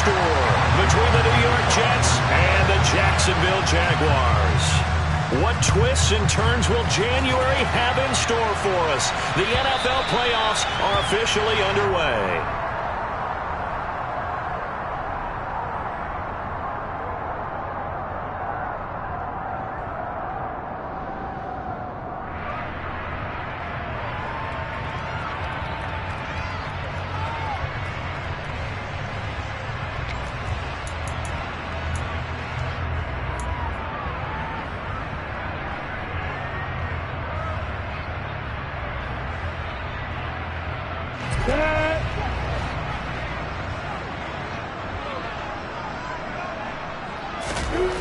store between the New York Jets and the Jacksonville Jaguars. What twists and turns will January have in store for us? The NFL playoffs are officially underway.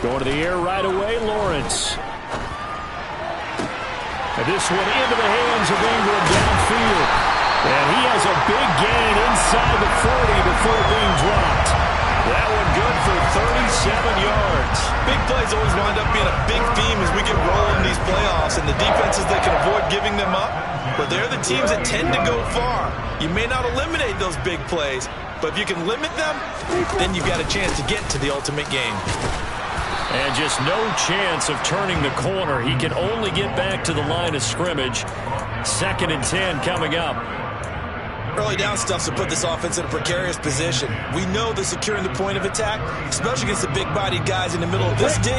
Going to the air right away, Lawrence. And this one into the hands of Ingram downfield. And he has a big gain inside the 40 before being dropped. That one good for 37 yards. Big plays always wind up being a big theme as we get rolling in these playoffs. And the defenses that can avoid giving them up, but they're the teams that tend to go far. You may not eliminate those big plays, but if you can limit them, then you've got a chance to get to the ultimate game. And just no chance of turning the corner. He can only get back to the line of scrimmage. 2nd and 10 coming up. Early down stuff's to put this offense in a precarious position. We know that securing the point of attack, especially against the big-bodied guys in the middle of this D,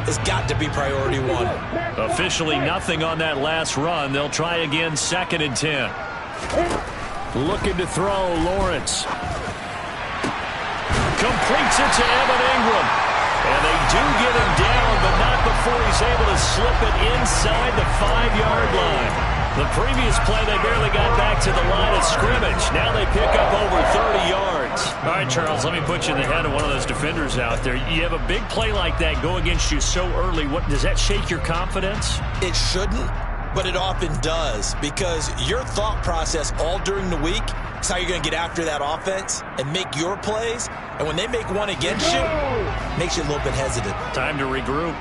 has got to be priority one. Officially nothing on that last run. They'll try again, 2nd and 10. Looking to throw, Lawrence. Completes it to Evan Ingram. And they do get him down, but not before he's able to slip it inside the 5-yard line. The previous play, they barely got back to the line of scrimmage. Now they pick up over 30 yards. All right, Charles, let me put you in the head of one of those defenders out there. You have a big play like that go against you so early. Does that shake your confidence? It shouldn't, but it often does, because your thought process all during the week is how you're going to get after that offense and make your plays. And when they make one against you, it makes you a little bit hesitant. Time to regroup.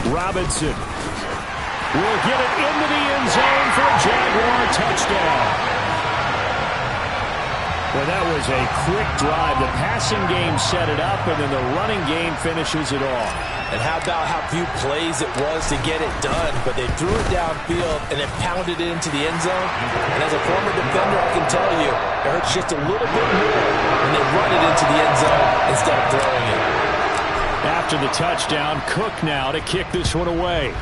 Robinson will get it into the end zone for a Jaguar touchdown. Well, that was a quick drive. The passing game set it up, and then the running game finishes it off. And how about how few plays it was to get it done, but they threw it downfield and then pounded it into the end zone. And as a former defender, I can tell you, it hurts just a little bit more when they run it into the end zone instead of throwing it. After the touchdown, Cook now to kick this one away.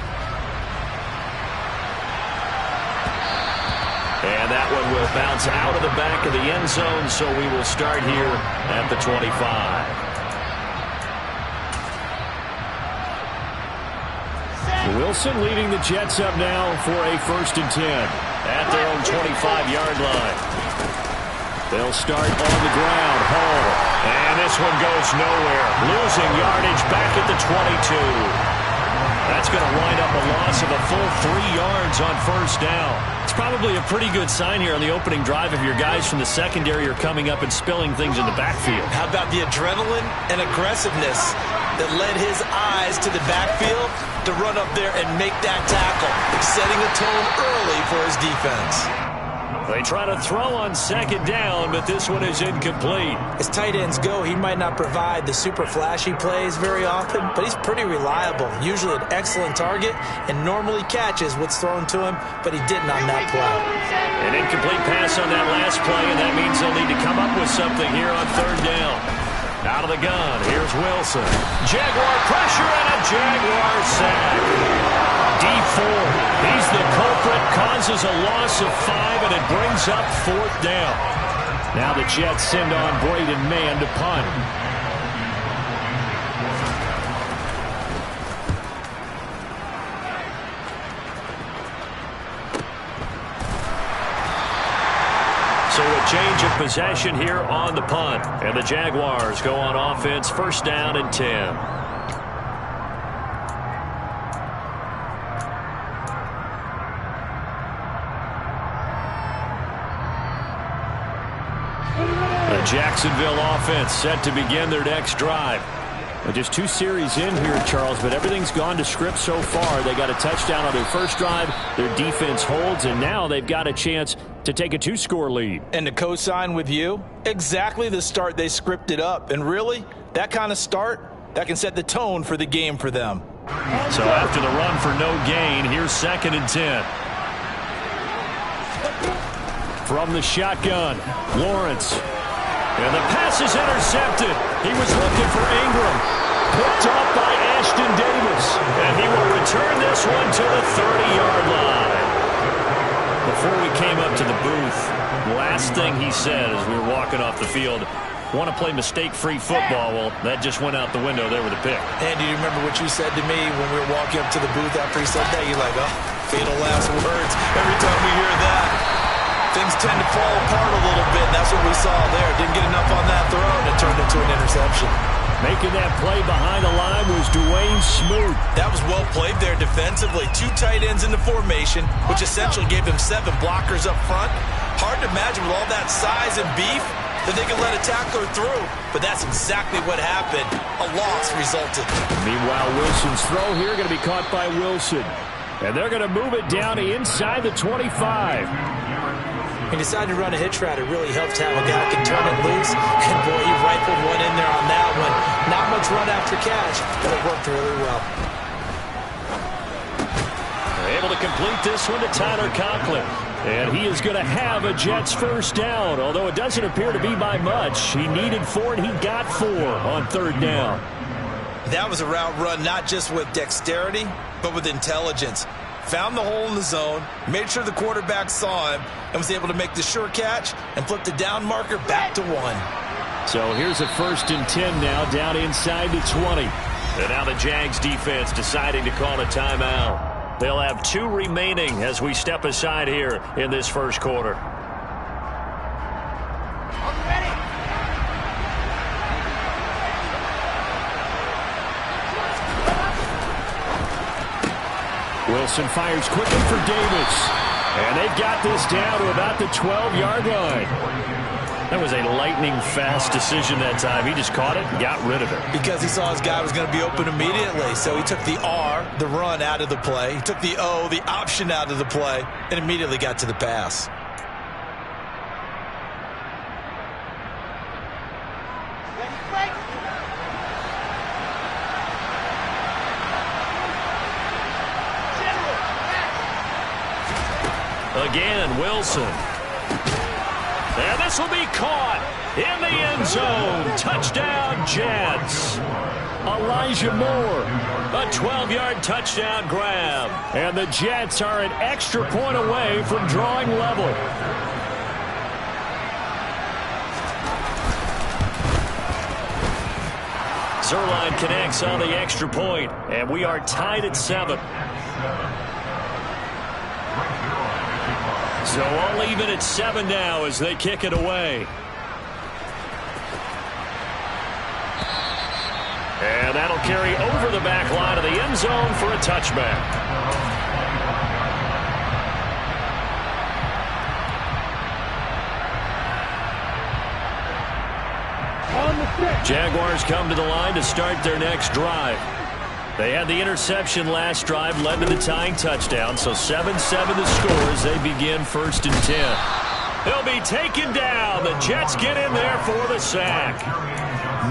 And that one will bounce out of the back of the end zone, so we will start here at the 25. Wilson leading the Jets up now for a 1st and 10 at their own 25-yard line. They'll start on the ground. Hall. And this one goes nowhere. Losing yardage back at the 22. That's going to wind up a loss of a full 3 yards on 1st down. It's probably a pretty good sign here on the opening drive if your guys from the secondary are coming up and spilling things in the backfield. How about the adrenaline and aggressiveness that led his eyes to the backfield to run up there and make that tackle, setting a tone early for his defense. They try to throw on 2nd down, but this one is incomplete. As tight ends go, he might not provide the super flashy plays very often, but he's pretty reliable. Usually an excellent target and normally catches what's thrown to him, but he didn't on that play. An incomplete pass on that last play, and that means they'll need to come up with something here on 3rd down. Out of the gun, here's Wilson. Jaguar pressure and a Jaguar sack. D4, he's the culprit, causes a loss of 5, and it brings up 4th down. Now the Jets send on Braden Mann to punt. So a change of possession here on the punt. And the Jaguars go on offense, 1st down and 10. The Jacksonville offense set to begin their next drive. Well, just 2 series in here, Charles, but everything's gone to script so far. They got a touchdown on their first drive. Their defense holds, and now they've got a chance to take a 2-score lead. And to co-sign with you, exactly the start they scripted up. And really, that kind of start, that can set the tone for the game for them. So after the run for no gain, here's 2nd and 10. From the shotgun, Lawrence. And the pass is intercepted. He was looking for Ingram. Picked off by Ashton Davis. And he will return this one to the 30-yard line. Before we came up to the booth, last thing he said as we were walking off the field, want to play mistake-free football. Well, that just went out the window there with a pick. And do you remember what you said to me when we were walking up to the booth after he said that? You're like, oh, fatal last words. Every time we hear that, things tend to fall apart a little bit, and that's what we saw there. Didn't get enough on that throw, and it turned into an interception. Making that play behind the line was Dwayne Smoot. That was well played there defensively. 2 tight ends in the formation, which essentially gave them 7 blockers up front. Hard to imagine with all that size and beef that they could let a tackler through, but that's exactly what happened. A loss resulted. Meanwhile, Wilson's throw here going to be caught by Wilson. And they're going to move it down inside the 25. He decided to run a hitch route. It really helped to have a guy who can turn it loose. And, boy, he rifled one in there on that one. Not much run after catch, but it worked really well. Able to complete this one to Tyler Conklin. And he is going to have a Jets first down, although it doesn't appear to be by much. He needed 4, and he got 4 on 3rd down. That was a route run not just with dexterity, but with intelligence. Found the hole in the zone, made sure the quarterback saw him, and was able to make the sure catch and flip the down marker back to 1. So here's a 1st and 10 now, down inside the 20. And now the Jags defense deciding to call a timeout. They'll have 2 remaining as we step aside here in this first quarter. Wilson fires quickly for Davis. And they've got this down to about the 12-yard line. That was a lightning-fast decision that time. He just caught it and got rid of it. Because he saw his guy was going to be open immediately. So he took the R, the run, out of the play. He took the O, the option, out of the play, and immediately got to the pass. Again, Wilson. And this will be caught in the end zone. Touchdown, Jets. Elijah Moore, a 12-yard touchdown grab. And the Jets are an extra point away from drawing level. Zerline connects on the extra point, and we are tied at 7. So all even at 7 now as they kick it away. And that'll carry over the back line of the end zone for a touchback. Jaguars come to the line to start their next drive. They had the interception last drive, led to the tying touchdown, so 7-7 the score as they begin 1st and 10. They'll be taken down. The Jets get in there for the sack.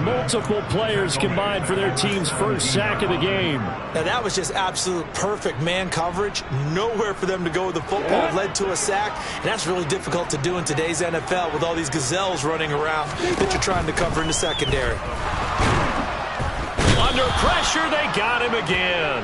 Multiple players combined for their team's first sack of the game. Now, that was just absolute perfect man coverage. Nowhere for them to go with the football. Led to a sack, and that's really difficult to do in today's NFL with all these gazelles running around that you're trying to cover in the secondary. Under pressure, they got him again.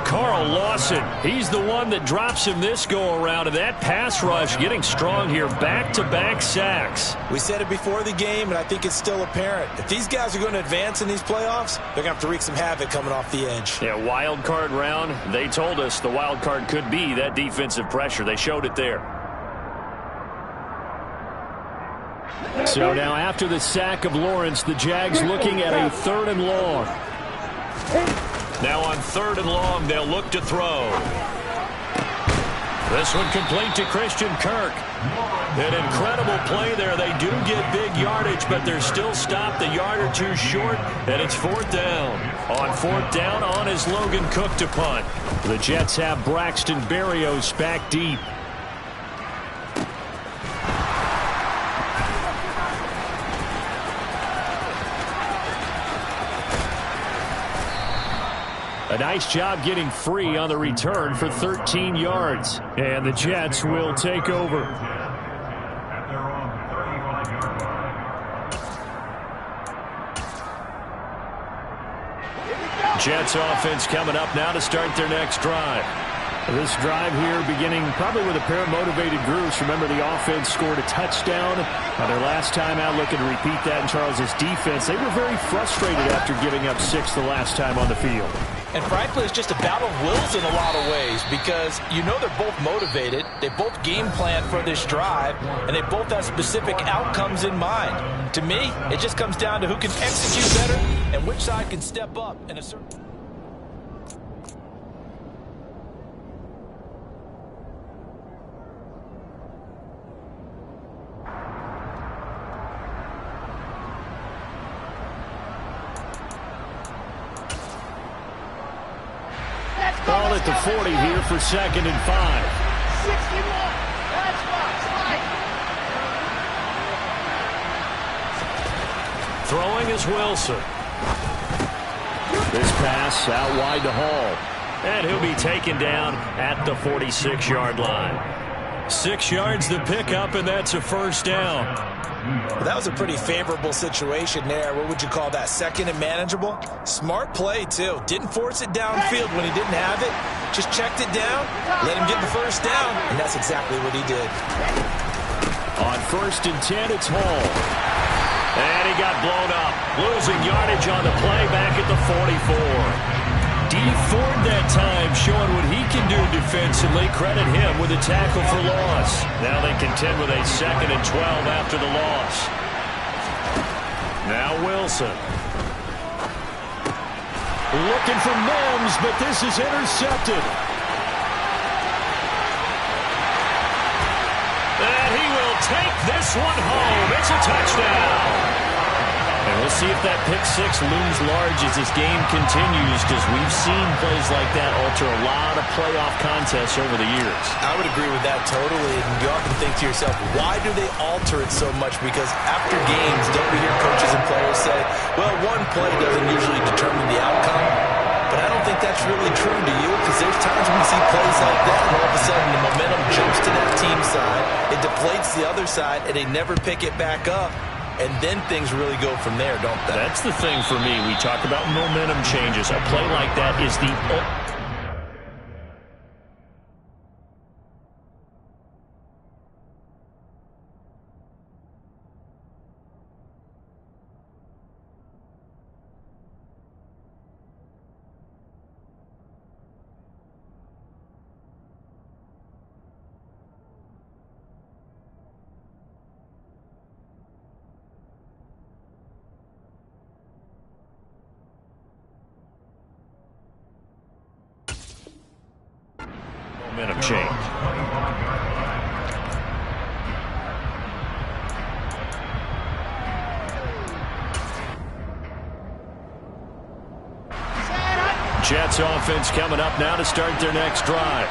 Carl Lawson, he's the one that drops him this go-around, and that pass rush getting strong here. Back-to-back sacks. We said it before the game, and I think it's still apparent. If these guys are going to advance in these playoffs, they're going to have to wreak some havoc coming off the edge. Yeah, wild card round. They told us the wild card could be that defensive pressure. They showed it there. So now after the sack of Lawrence, the Jags looking at a 3rd and long. Now on 3rd and long, they'll look to throw. This one complete to Christian Kirk. An incredible play there. They do get big yardage, but they're still stopped a yard or 2 short, and it's 4th down. On 4th down, on is Logan Cook to punt. The Jets have Braxton Berrios back deep. A nice job getting free on the return for 13 yards. And the Jets will take over. Jets offense coming up now to start their next drive. This drive here beginning probably with a pair of motivated groups. Remember, the offense scored a touchdown their last time out. Looking to repeat that in Charles's defense. They were very frustrated after giving up 6 the last time on the field. And frankly, it's just a battle of wills in a lot of ways because you know they're both motivated. They both game plan for this drive, and they both have specific outcomes in mind. To me, it just comes down to who can execute better and which side can step up in a certain... Ball at the 40 here for 2nd and 5. 61. That's right. Throwing is Wilson. This pass out wide to Hall. And he'll be taken down at the 46-yard line. 6 yards the pickup, and that's a first down. Well, that was a pretty favorable situation there. What would you call that? 2nd and manageable? Smart play, too. Didn't force it downfield when he didn't have it. Just checked it down, let him get the first down, and that's exactly what he did. On 1st and 10, it's Hall. And he got blown up. Losing yardage on the play back at the 44. D. Ford that time showing what he can do defensively. Credit him with a tackle for loss. Now they contend with a 2nd and 12 after the loss. Now Wilson. Looking for Mims, but this is intercepted. And he will take this one home. It's a touchdown. And we'll see if that pick 6 looms large as this game continues, because we've seen plays like that alter a lot of playoff contests over the years. I would agree with that totally. And you often think to yourself, why do they alter it so much? Because after games, don't we hear coaches and players say, well, one play doesn't usually determine the outcome. But I don't think that's really true, do you? Because there's times when we see plays like that, and all of a sudden the momentum jumps to that team side, it deflates the other side, and they never pick it back up. And then things really go from there, don't they? That's the thing for me. We talk about momentum changes. A play like that is the... momentum change. Jets offense coming up now to start their next drive.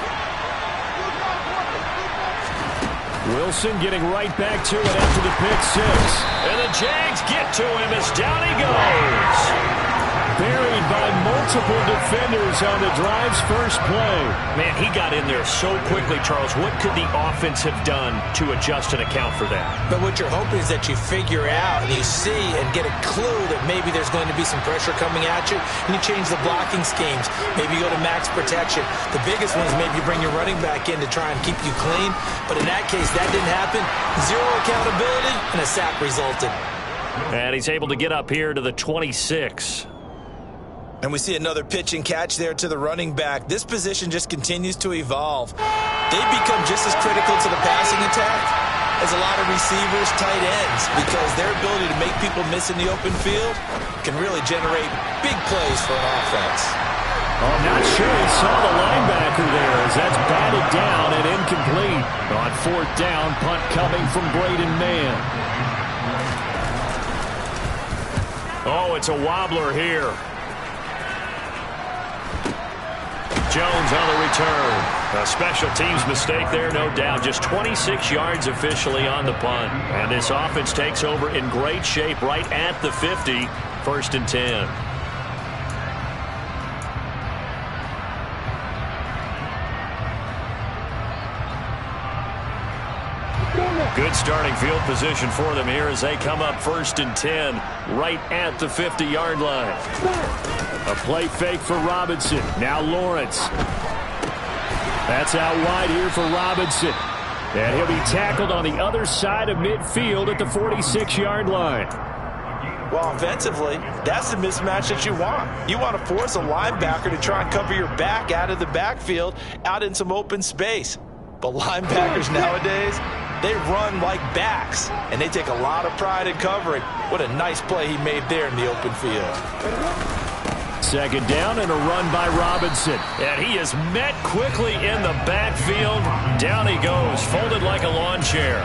Wilson getting right back to it after the pick 6. And the Jags get to him as down he goes. Buried by multiple defenders on the drive's first play. Man, he got in there so quickly, Charles. What could the offense have done to adjust and account for that? But what you're hoping is that you figure out and you see and get a clue that maybe there's going to be some pressure coming at you, and you change the blocking schemes. Maybe you go to max protection. The biggest one is maybe you bring your running back in to try and keep you clean. But in that case, that didn't happen. Zero accountability, and a sack resulted. And he's able to get up here to the 26. And we see another pitch and catch there to the running back. This position just continues to evolve. They become just as critical to the passing attack as a lot of receivers, tight ends, because their ability to make people miss in the open field can really generate big plays for an offense. I'm not sure he saw the linebacker there as that's batted down and incomplete. On 4th down, punt coming from Braden Mann. Oh, it's a wobbler here. Jones on the return. A special teams mistake there, no doubt. Just 26 yards officially on the punt. And this offense takes over in great shape right at the 50. 1st and 10. Good starting field position for them here as they come up 1st and 10 right at the 50-yard line. A play fake for Robinson. Now Lawrence. That's out wide here for Robinson. And he'll be tackled on the other side of midfield at the 46-yard line. Well, offensively, that's the mismatch that you want. You want to force a linebacker to try and cover your back out of the backfield, out in some open space. But linebackers nowadays, they run like backs, and they take a lot of pride in covering. What a nice play he made there in the open field. 2nd down and a run by Robinson. And he is met quickly in the backfield. Down he goes, folded like a lawn chair.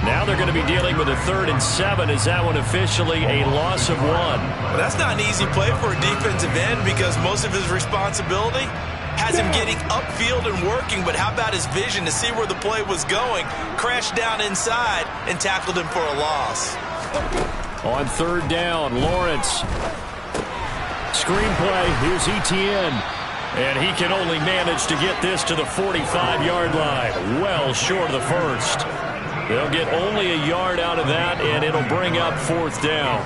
Now they're going to be dealing with a 3rd and 7. Is that one officially a loss of 1? Well, that's not an easy play for a defensive end because most of his responsibility has him getting upfield and working, but how about his vision to see where the play was going, crashed down inside, and tackled him for a loss. On 3rd down, Lawrence. Screenplay, here's Etienne. And he can only manage to get this to the 45-yard line. Well short of the 1st. They'll get only a yard out of that, and it'll bring up 4th down.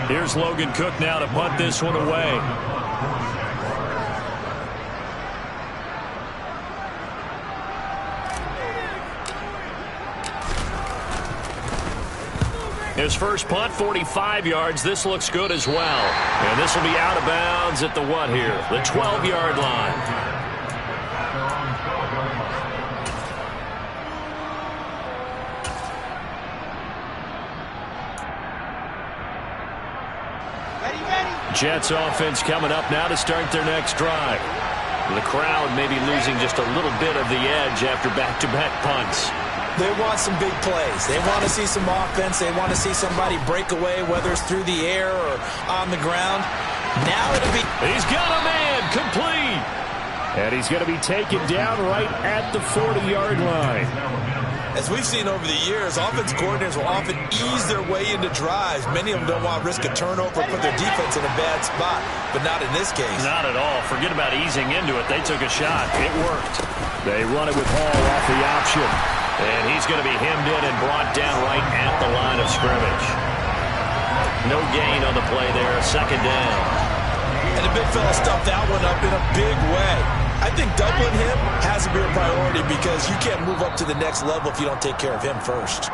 Here's Logan Cook now to punt this one away. His first punt, 45 yards. This looks good as well. And this will be out of bounds at the what here? The 12-yard line. Jets offense coming up now to start their next drive. The crowd maybe losing just a little bit of the edge after back-to-back punts. They want some big plays. They want to see some offense. They want to see somebody break away, whether it's through the air or on the ground. Now it'll be... He's got a man, complete. And he's going to be taken down right at the 40-yard line. As we've seen over the years, offensive coordinators will often ease their way into drives. Many of them don't want to risk a turnover or put their defense in a bad spot, but not in this case. Not at all. Forget about easing into it. They took a shot. It worked. They run it with Hall off the option. And he's going to be hemmed in and brought down right at the line of scrimmage. No gain on the play there. 2nd down. And the big fella stuffed that one up in a big way. I think doubling him has to be a priority because you can't move up to the next level if you don't take care of him first.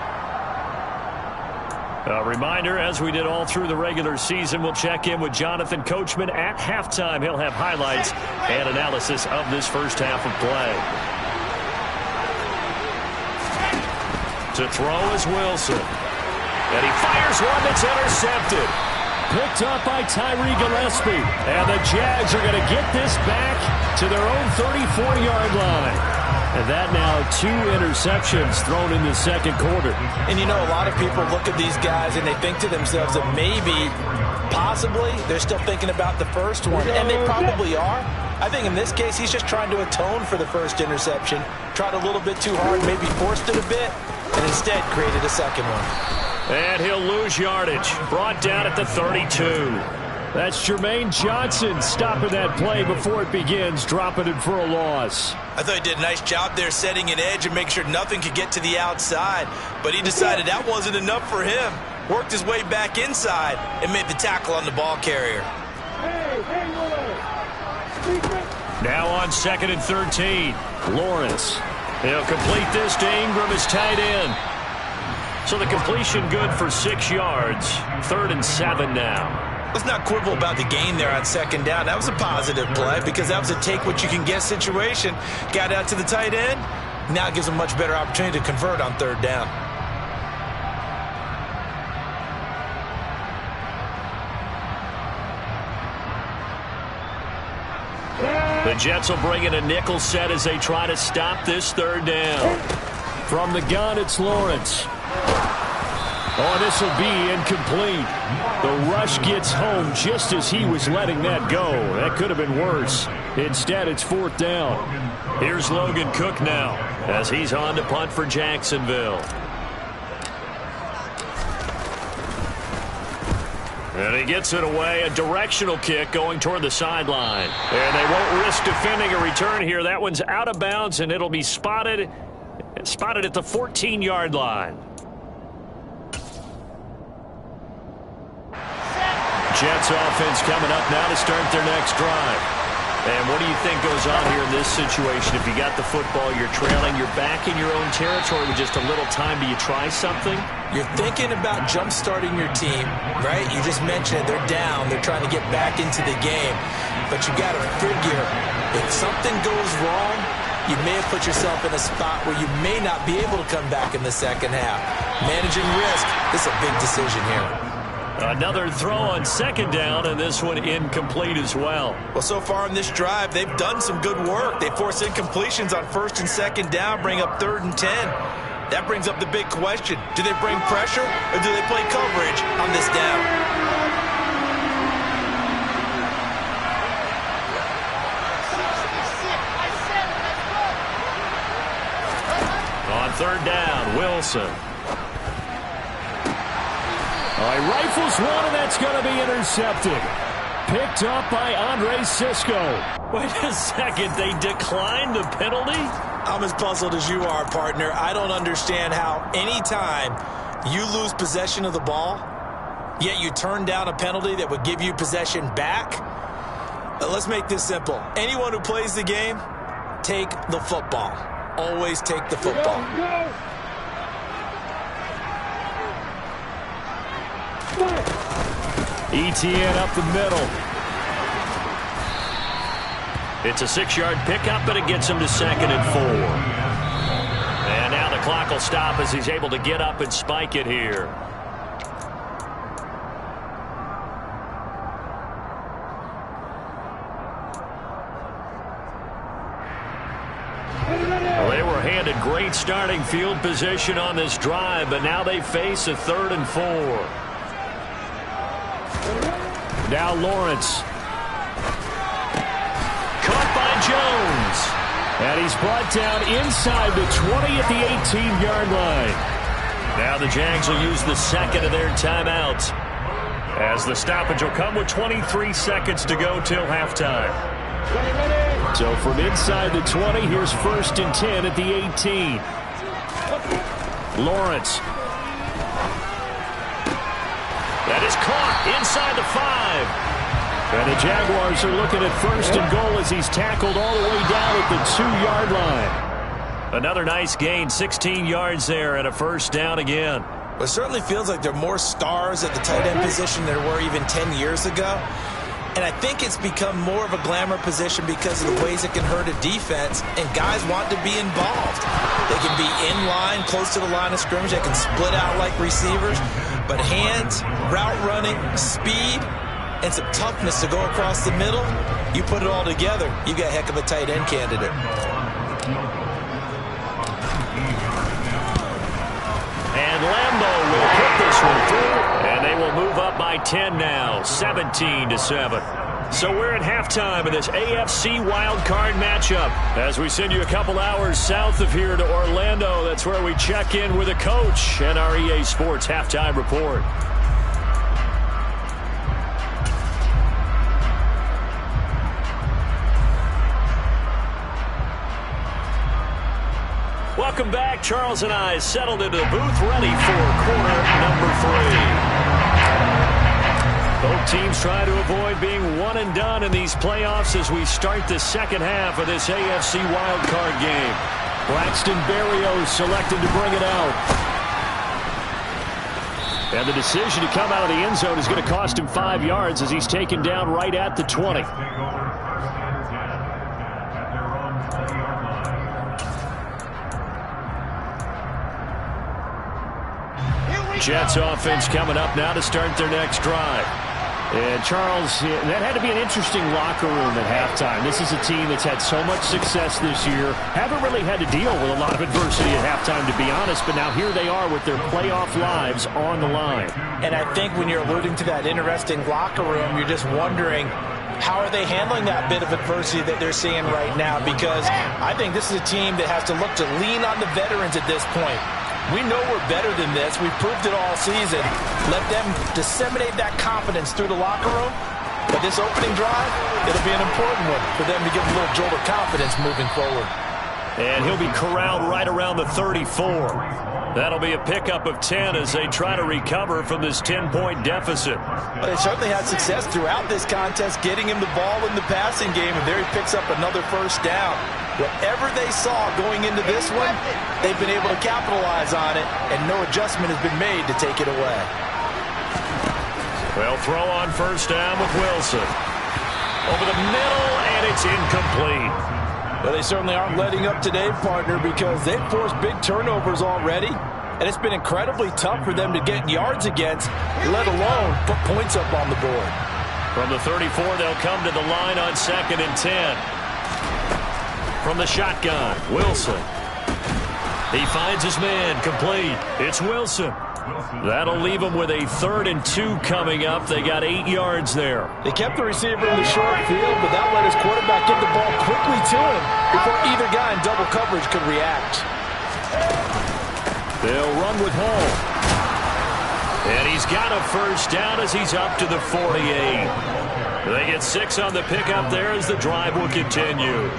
A reminder, as we did all through the regular season, we'll check in with Jonathan Coachman at halftime. He'll have highlights and analysis of this first half of play. To throw is Wilson. And he fires one that's intercepted. Picked up by Tyree Gillespie. And the Jags are going to get this back to their own 34-yard line. And that now 2 interceptions thrown in the 2nd quarter. And you know, a lot of people look at these guys and they think to themselves that maybe, possibly, they're still thinking about the first one. And they probably are. I think in this case, he's just trying to atone for the first interception. Tried a little bit too hard, maybe forced it a bit, and instead created a second one. And he'll lose yardage. Brought down at the 32. That's Jermaine Johnson stopping that play before it begins, dropping it for a loss. I thought he did a nice job there setting an edge and making sure nothing could get to the outside. But he decided that wasn't enough for him. Worked his way back inside and made the tackle on the ball carrier. Now on 2nd and 13. Lawrence. He'll complete this to Ingram as tight end. So the completion good for 6 yards. 3rd and 7 now. Let's not quibble about the gain there on 2nd down. That was a positive play because that was a take-what-you-can-get situation. Got out to the tight end. Now it gives him a much better opportunity to convert on 3rd down. The Jets will bring in a nickel set as they try to stop this 3rd down. From the gun, it's Lawrence. Oh, this will be incomplete. The rush gets home just as he was letting that go. That could have been worse. Instead, it's 4th down. Here's Logan Cook now as he's on to punt for Jacksonville. And he gets it away, a directional kick going toward the sideline. And they won't risk defending a return here. That one's out of bounds, and it'll be spotted at the 14-yard line. Jets offense coming up now to start their next drive. And what do you think goes on here in this situation? If you got the football, you're trailing, you're back in your own territory with just a little time. Do you try something? You're thinking about jump-starting your team, right? You just mentioned it. They're down. They're trying to get back into the game. But you got to figure, if something goes wrong, you may have put yourself in a spot where you may not be able to come back in the second half. Managing risk, this is a big decision here. Another throw on second down, and this one incomplete as well. Well, so far in this drive, they've done some good work. They force incompletions on first and second down, bring up 3rd and 10. That brings up the big question. Do they bring pressure, or do they play coverage on this down? On 3rd down, Wilson. He rifles one, and that's going to be intercepted. Picked up by Andre Sisco. Wait a second, they declined the penalty? I'm as puzzled as you are, partner. I don't understand how any time you lose possession of the ball, yet you turn down a penalty that would give you possession back. Let's make this simple. Anyone who plays the game, take the football. Always take the football. ETN up the middle. It's a 6-yard pickup, but it gets him to 2nd and 4. And now the clock will stop as he's able to get up and spike it here. Well, they were handed great starting field position on this drive, but now they face a 3rd and 4. Now Lawrence. Caught by Jones. And he's brought down inside the 20 at the 18-yard line. Now the Jags will use the second of their timeouts, as the stoppage will come with 23 seconds to go till halftime. So from inside the 20, here's 1st and 10 at the 18. Lawrence. That is caught inside the 5. And the Jaguars are looking at 1st and goal as he's tackled all the way down at the 2-yard line. Another nice gain, 16 yards there, and a 1st down again. Well, it certainly feels like there are more stars at the tight end position than there were even 10 years ago. And I think it's become more of a glamour position because of the ways it can hurt a defense, and guys want to be involved. They can be in line, close to the line of scrimmage. They can split out like receivers. But hands, route running, speed, and some toughness to go across the middle, you put it all together, you got a heck of a tight end candidate. And Lambeau will put this one through, and they will move up by 10 now, 17-7. So we're at halftime in this AFC wildcard matchup as we send you a couple hours south of here to Orlando. That's where we check in with a coach and our EA Sports halftime report. Welcome back. Charles and I settled into the booth, ready for quarter number 3. Both teams try to avoid being one and done in these playoffs as we start the second half of this AFC wildcard game. Braxton Berrios selected to bring it out. And the decision to come out of the end zone is going to cost him 5 yards as he's taken down right at the 20. Jets offense coming up now to start their next drive. And Charles, that had to be an interesting locker room at halftime. This is a team that's had so much success this year. Haven't really had to deal with a lot of adversity at halftime, to be honest. But now here they are with their playoff lives on the line. And I think when you're alluding to that interesting locker room, you're just wondering, how are they handling that bit of adversity that they're seeing right now? Because I think this is a team that has to look to lean on the veterans at this point. We know we're better than this. We've proved it all season. Let them disseminate that confidence through the locker room. But this opening drive, it'll be an important one for them to give a little jolt of confidence moving forward. And he'll be corralled right around the 34. That'll be a pickup of 10 as they try to recover from this 10-point deficit. Well, they certainly had success throughout this contest, getting him the ball in the passing game, and there he picks up another first down. Whatever they saw going into this one, they've been able to capitalize on it, and no adjustment has been made to take it away. They'll throw on first down with Wilson. Over the middle, and it's incomplete. Well, they certainly aren't letting up today, partner, because they've forced big turnovers already, and it's been incredibly tough for them to get yards against, let alone put points up on the board. From the 34, they'll come to the line on 2nd and 10. From the shotgun, Wilson. He finds his man, complete. It's Wilson. That'll leave him with a 3rd and 2 coming up. They got 8 yards there. They kept the receiver in the short field, but that let his quarterback get the ball quickly to him before either guy in double coverage could react. They'll run with Hall. And he's got a first down as he's up to the 48. They get 6 on the pickup there as the drive will continue.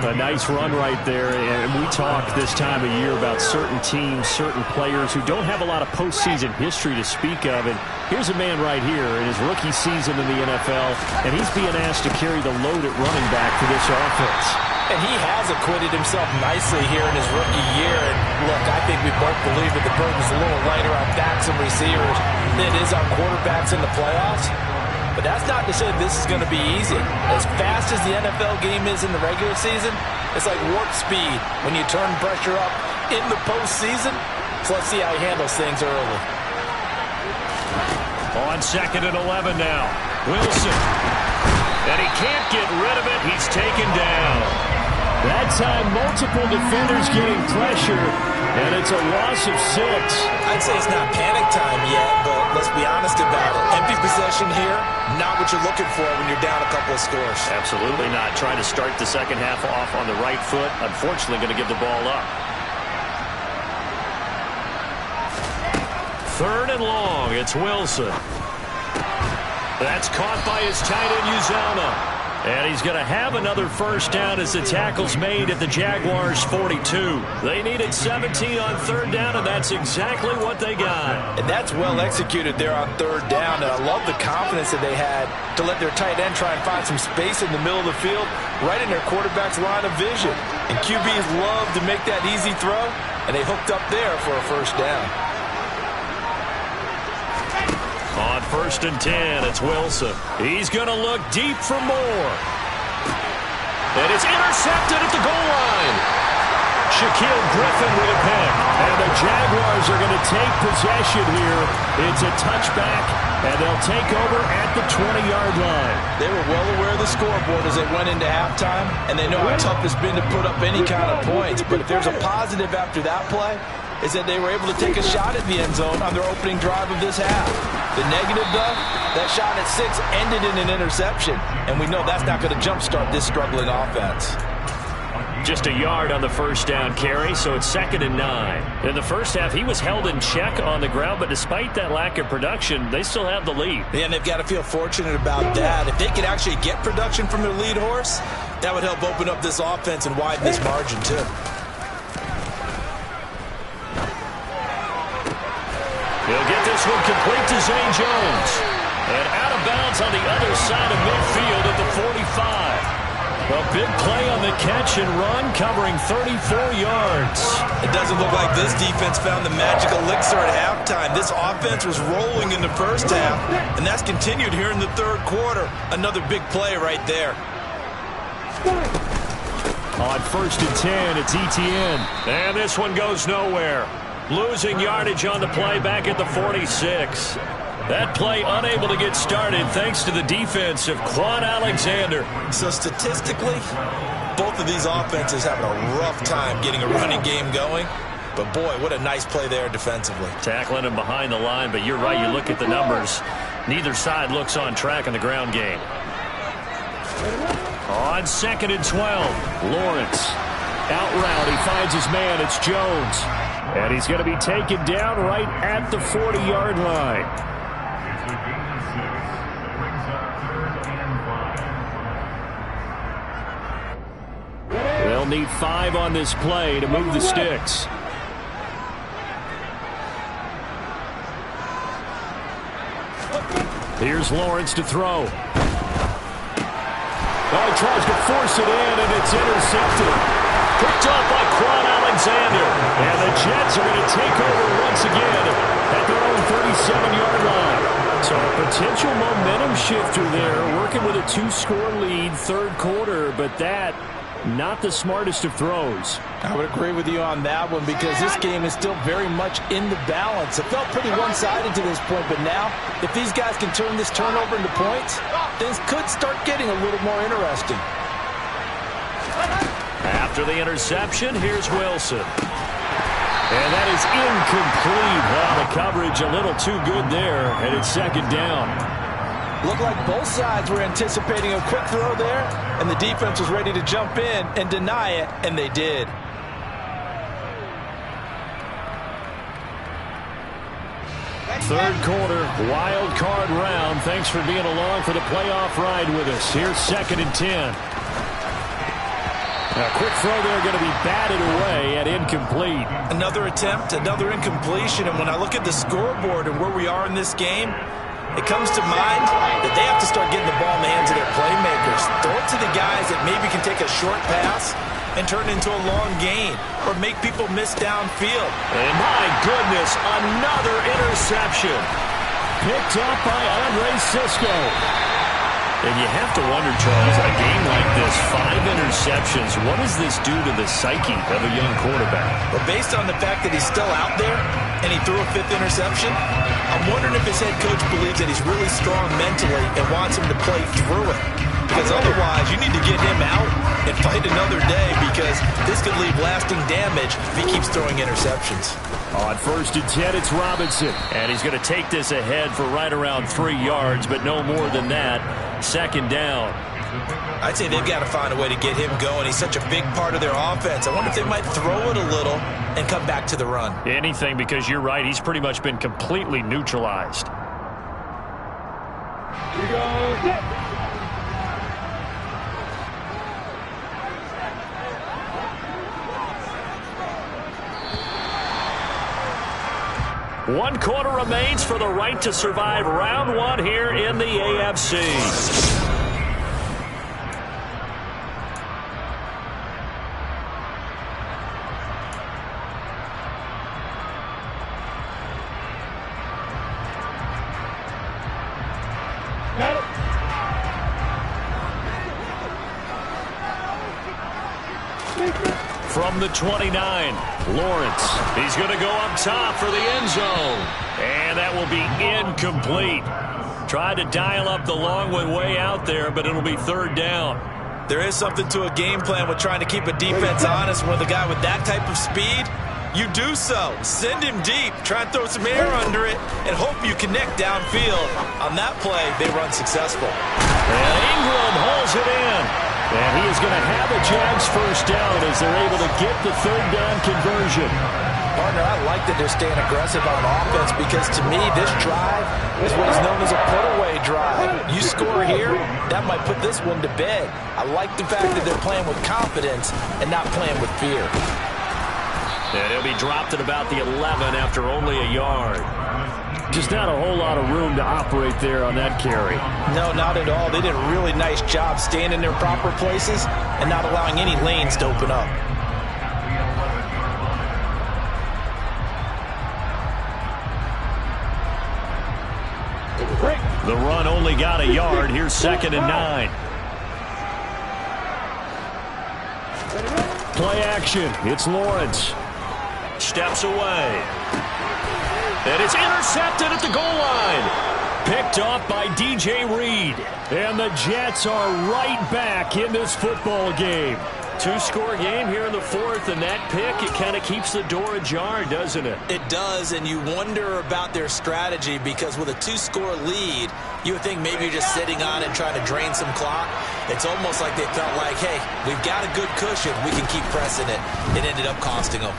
A nice run right there, and we talk this time of year about certain teams, certain players who don't have a lot of postseason history to speak of, and here's a man right here in his rookie season in the NFL, and he's being asked to carry the load at running back for this offense. And he has acquitted himself nicely here in his rookie year, and look, I think we both believe that the burden's a little lighter on backs and receivers than it is on quarterbacks in the playoffs. But that's not to say this is going to be easy. As fast as the NFL game is in the regular season, it's like warp speed when you turn pressure up in the postseason. So let's see how he handles things early. On 2nd and 11 now. Wilson. And he can't get rid of it. He's taken down. That time, multiple defenders getting pressure, and it's a loss of 6. I'd say it's not panic time yet, but let's be honest about it. Empty possession here, not what you're looking for when you're down a couple of scores. Absolutely not. Trying to start the second half off on the right foot. Unfortunately, going to give the ball up. 3rd and long. It's Wilson. That's caught by his tight end, Uzama. And he's going to have another first down as the tackle's made at the Jaguars' 42. They needed 17 on 3rd down, and that's exactly what they got. And that's well executed there on 3rd down, and I love the confidence that they had to let their tight end try and find some space in the middle of the field, right in their quarterback's line of vision. And QBs love to make that easy throw, and they hooked up there for a first down. On 1st and 10, it's Wilson. He's going to look deep for more. And it's intercepted at the goal line. Shaquille Griffin with a pick. And the Jaguars are going to take possession here. It's a touchback, and they'll take over at the 20-yard line. They were well aware of the scoreboard as they went into halftime, and they know how tough it's been to put up any kind of points. But if there's a positive after that play, is that they were able to take a shot at the end zone on their opening drive of this half. The negative, though, that shot at 6 ended in an interception, and we know that's not going to jumpstart this struggling offense. Just a yard on the first down carry, so it's 2nd and 9. In the first half, he was held in check on the ground, but despite that lack of production, they still have the lead. Yeah, and they've got to feel fortunate about that. If they could actually get production from their lead horse, that would help open up this offense and widen this margin, too. He'll get this one complete to Zane Jones. And out of bounds on the other side of midfield at the 45. A big play on the catch and run, covering 34 yards. It doesn't look like this defense found the magic elixir at halftime. This offense was rolling in the first half, and that's continued here in the 3rd quarter. Another big play right there. On 1st and 10, it's Etienne. And this one goes nowhere. Losing yardage on the play back at the 46. That play unable to get started thanks to the defense of Quan Alexander. So statistically, both of these offenses having a rough time getting a running game going. But boy, what a nice play there defensively. Tackling him behind the line, but you're right, you look at the numbers. Neither side looks on track in the ground game. On 2nd and 12, Lawrence. Out route, he finds his man, it's Jones. And he's going to be taken down right at the 40-yard line. They'll need 5 on this play to move the sticks. Here's Lawrence to throw. Oh, he tries to force it in, and it's intercepted. Picked up by Quan Alexander. And the Jets are going to take over once again at their own 37-yard line. So a potential momentum shifter there, working with a 2-score lead, third quarter, but that not the smartest of throws. I would agree with you on that one because this game is still very much in the balance. It felt pretty one-sided to this point, but now if these guys can turn this turnover into points, things could start getting a little more interesting. After the interception, here's Wilson. And that is incomplete. Well, the coverage a little too good there, and it's second down. Looked like both sides were anticipating a quick throw there, and the defense was ready to jump in and deny it, and they did. Third quarter, wild card round. Thanks for being along for the playoff ride with us. Here's 2nd and 10. A quick throw there going to be batted away and incomplete. Another attempt, another incompletion, and when I look at the scoreboard and where we are in this game, it comes to mind that they have to start getting the ball in the hands of their playmakers. Throw it to the guys that maybe can take a short pass and turn it into a long gain or make people miss downfield. And my goodness, another interception. Picked up by Andre Cisco. And you have to wonder, Charles, in a game like this, 5 interceptions, what does this do to the psyche of a young quarterback? But based on the fact that he's still out there and he threw a 5th interception, I'm wondering if his head coach believes that he's really strong mentally and wants him to play through it. Because otherwise, you need to get him out and fight another day because this could leave lasting damage if he keeps throwing interceptions. On 1st and 10, it's Robinson. And he's going to take this ahead for right around 3 yards, but no more than that. 2nd down. I'd say they've got to find a way to get him going. He's such a big part of their offense. I wonder if they might throw it a little and come back to the run. Anything, because you're right. He's pretty much been completely neutralized. Here goes. One quarter remains for the right to survive round 1 here in the AFC. From the 29, Lawrence. He's going to go up top for the end zone. And that will be incomplete. Tried to dial up the long one way out there, but it'll be 3rd down. There is something to a game plan with trying to keep a defense honest. With a guy with that type of speed, you do so. Send him deep. Try and throw some air under it and hope you connect downfield. On that play, they run successful. And Ingram holds it in. And he is going to have a Jags first down as they're able to get the 3rd down conversion. Partner, I like that they're staying aggressive on offense because to me, this drive is what is known as a put-away drive. You score here, that might put this one to bed. I like the fact that they're playing with confidence and not playing with fear. And he'll be dropped at about the 11 after only a yard. Just not a whole lot of room to operate there on that carry. No, not at all. They did a really nice job staying in their proper places and not allowing any lanes to open up. The run only got a yard. Here's 2nd and 9. Play action. It's Lawrence. Steps away. And it's intercepted at the goal line. Picked off by DJ Reed. And the Jets are right back in this football game. 2-score game here in the 4th, and that pick, it kind of keeps the door ajar, doesn't it? It does, and you wonder about their strategy because with a 2-score lead, you would think maybe you're just sitting on it trying to drain some clock. It's almost like they felt like, hey, we've got a good cushion. We can keep pressing it. It ended up costing them.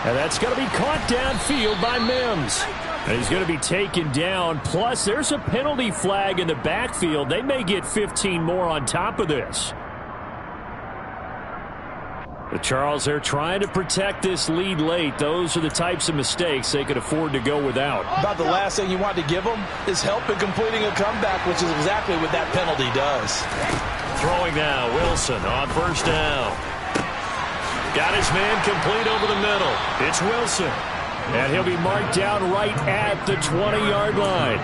And that's going to be caught downfield by Mims. And he's going to be taken down. Plus, there's a penalty flag in the backfield. They may get 15 more on top of this. But Charles, they're trying to protect this lead late. Those are the types of mistakes they could afford to go without. About the last thing you want to give them is help in completing a comeback, which is exactly what that penalty does. Throwing now, Wilson on first down. Got his man complete over the middle. It's Wilson. And he'll be marked down right at the 20-yard line.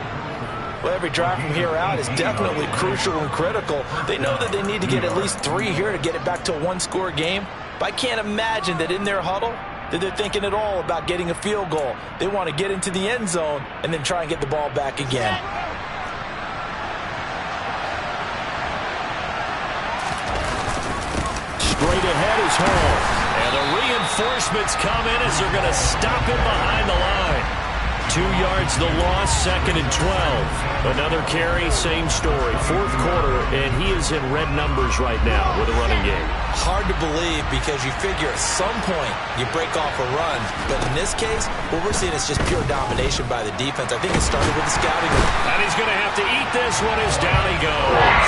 Well, every drive from here out is definitely crucial and critical. They know that they need to get at least 3 here to get it back to a one-score game. But I can't imagine that in their huddle that they're thinking at all about getting a field goal. They want to get into the end zone and then try and get the ball back again. Straight ahead is Hall. And the reinforcements come in as they're going to stop him behind the line. 2 yards the loss, 2nd and 12. Another carry, same story. 4th quarter, and he is in red numbers right now with a running game. Hard to believe because you figure at some point you break off a run. But in this case, what we're seeing is just pure domination by the defense. I think it started with the scouting. And he's going to have to eat this one as down he goes.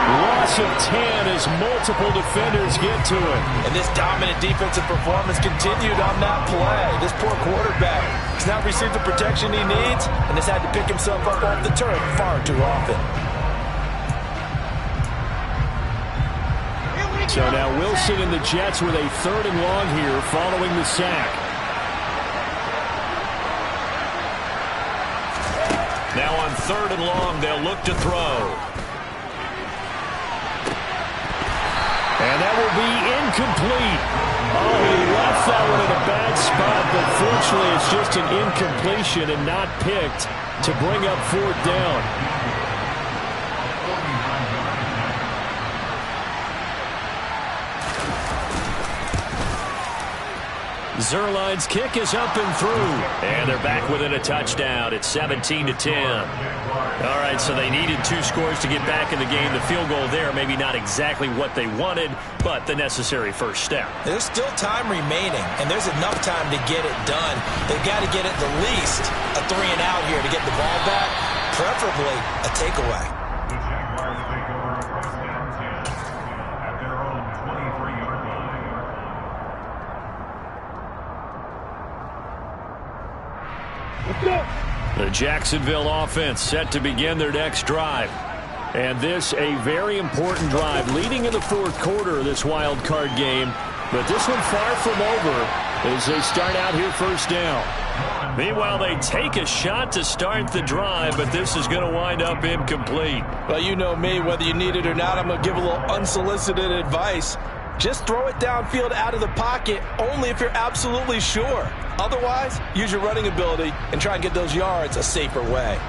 Loss of 10 as multiple defenders get to him. And this dominant defensive performance continued on that play. This poor quarterback has not received the protection he needs and has had to pick himself up off the turf far too often. So now Wilson and the Jets with a 3rd and long here following the sack. Now on 3rd and long, they'll look to throw. And that will be incomplete. Oh, he left that one in a bad spot, but fortunately it's just an incompletion and not picked to bring up 4th down. Zerline's kick is up and through. And they're back within a touchdown. It's 17-10. All right, so they needed 2 scores to get back in the game. The field goal there, maybe not exactly what they wanted, but the necessary first step. There's still time remaining, and there's enough time to get it done. They've got to get at the least a 3 and out here to get the ball back, preferably a takeaway. The Jacksonville offense set to begin their next drive. And this a very important drive leading in the 4th quarter of this wild card game. But this one far from over as they start out here first down. Meanwhile, they take a shot to start the drive, but this is going to wind up incomplete. Well, you know me, whether you need it or not, I'm going to give a little unsolicited advice. Just throw it downfield out of the pocket only if you're absolutely sure. Otherwise, use your running ability and try and get those yards a safer way.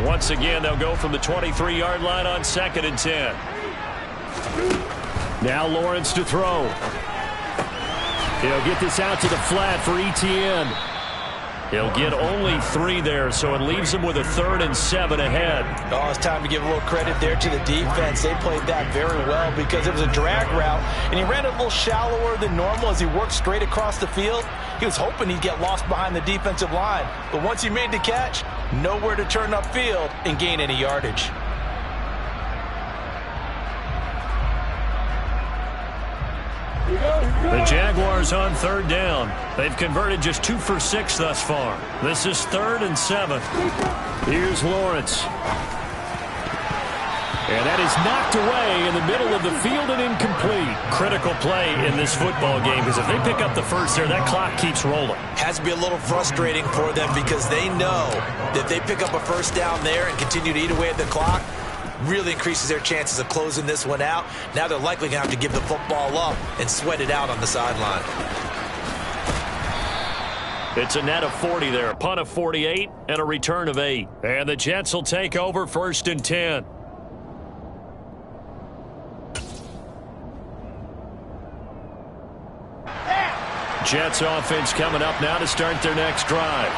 Once again, they'll go from the 23-yard line on 2nd and 10. Now Lawrence to throw. He'll get this out to the flat for Etienne. He'll get only 3 there, so it leaves him with a 3rd and 7 ahead. Oh, it's time to give a little credit there to the defense. They played that very well because it was a drag route, and he ran it a little shallower than normal as he worked straight across the field. He was hoping he'd get lost behind the defensive line, but once he made the catch, nowhere to turn upfield and gain any yardage. The Jaguars on 3rd down. They've converted just 2 for 6 thus far. This is 3rd and 7. Here's Lawrence. And that is knocked away in the middle of the field and incomplete. Critical play in this football game because if they pick up the first there, that clock keeps rolling. Has to be a little frustrating for them because they know that they pick up a first down there and continue to eat away at the clock, really increases their chances of closing this one out. Now they're likely going to have to give the football up and sweat it out on the sideline. It's a net of 40 there, a punt of 48 and a return of 8. And the Jets will take over 1st and 10. Jets offense coming up now to start their next drive.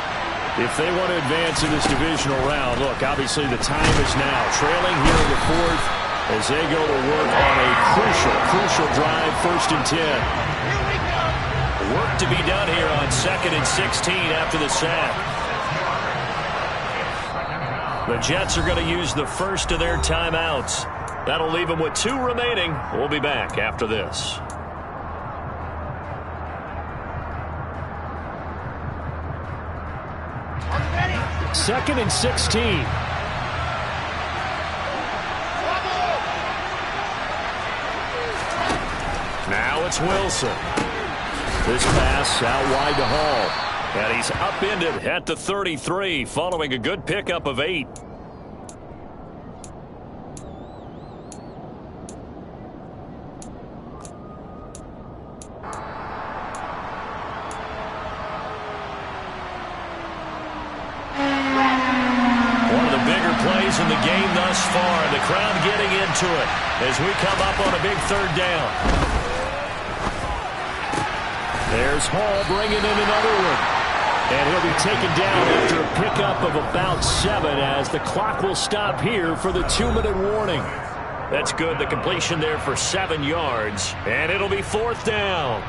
If they want to advance in this divisional round, look, obviously the time is now. Trailing here in the 4th as they go to work on a crucial drive, 1st and 10. Work to be done here on 2nd and 16 after the sack. The Jets are going to use the first of their timeouts. That'll leave them with 2 remaining. We'll be back after this. Second and 16. Now it's Wilson. This pass out wide to Hall. And he's upended at the 33 following a good pickup of 8. One of the bigger plays in the game thus far. The crowd getting into it as we come up on a big 3rd down. There's Hall bringing in another one. And he'll be taken down after a pickup of about 7 as the clock will stop here for the 2-minute warning. That's good. The completion there for 7 yards. And it'll be 4th down.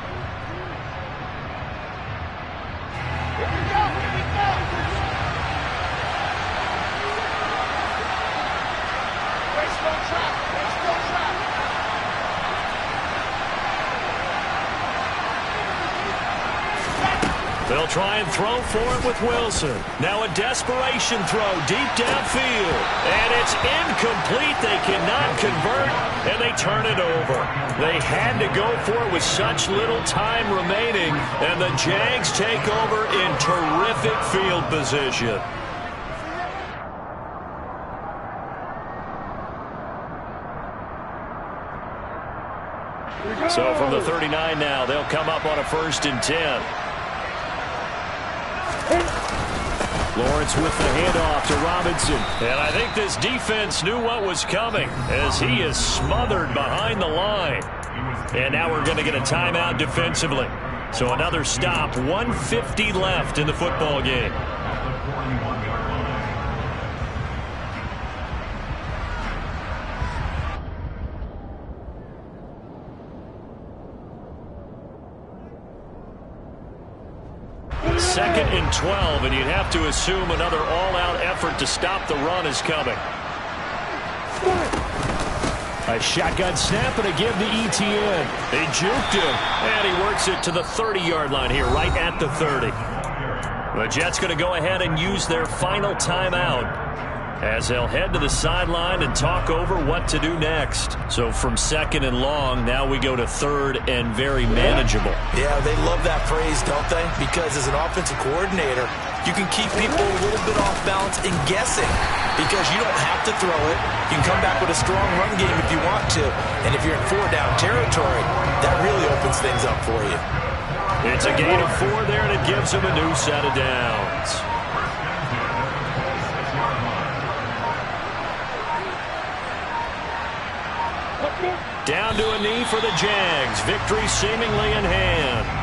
Here we go. They'll try and throw for it with Wilson. Now a desperation throw deep downfield. And it's incomplete. They cannot convert, and they turn it over. They had to go for it with such little time remaining, and the Jags take over in terrific field position. So from the 39 now, they'll come up on a 1st and 10. Lawrence with the handoff to Robinson. And I think this defense knew what was coming as he is smothered behind the line. And now we're going to get a timeout defensively. So another stop, 1:50 left in the football game. Second and 12, and you'd have to assume another all-out effort to stop the run is coming. A shotgun snap and a give to ETN. They juked him, and he works it to the 30-yard line here, right at the 30. The Jets going to go ahead and use their final timeout as they'll head to the sideline and talk over what to do next. So from 2nd and long, now we go to 3rd and very manageable. Yeah, they love that phrase, don't they? Because as an offensive coordinator, you can keep people a little bit off balance and guessing because you don't have to throw it. You can come back with a strong run game if you want to. And if you're in 4-down territory, that really opens things up for you. It's a gain of 4 there, and it gives them a new set of downs. Down to a knee for the Jags. Victory seemingly in hand.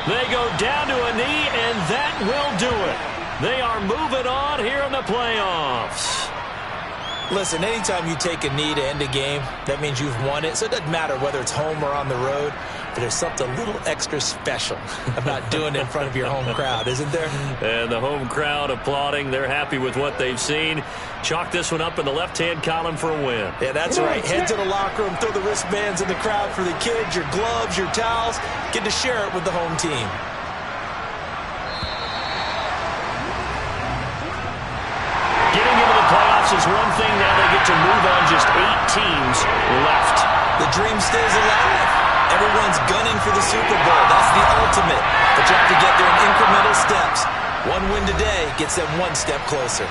They go down to a knee, and that will do it. They are moving on here in the playoffs. Listen, anytime you take a knee to end a game, that means you've won it. So it doesn't matter whether it's home or on the road, but there's something a little extra special about doing it in front of your home crowd, isn't there? And the home crowd applauding. They're happy with what they've seen. Chalk this one up in the left-hand column for a win. Yeah, that's right. Head to the locker room, throw the wristbands in the crowd for the kids, your gloves, your towels. Get to share it with the home team. Getting into the playoffs is one thing. Now they get to move on. Just 8 teams left. The dream stays alive. Everyone's gunning for the Super Bowl. That's the ultimate. But you have to get there in incremental steps. One win today gets them one step closer.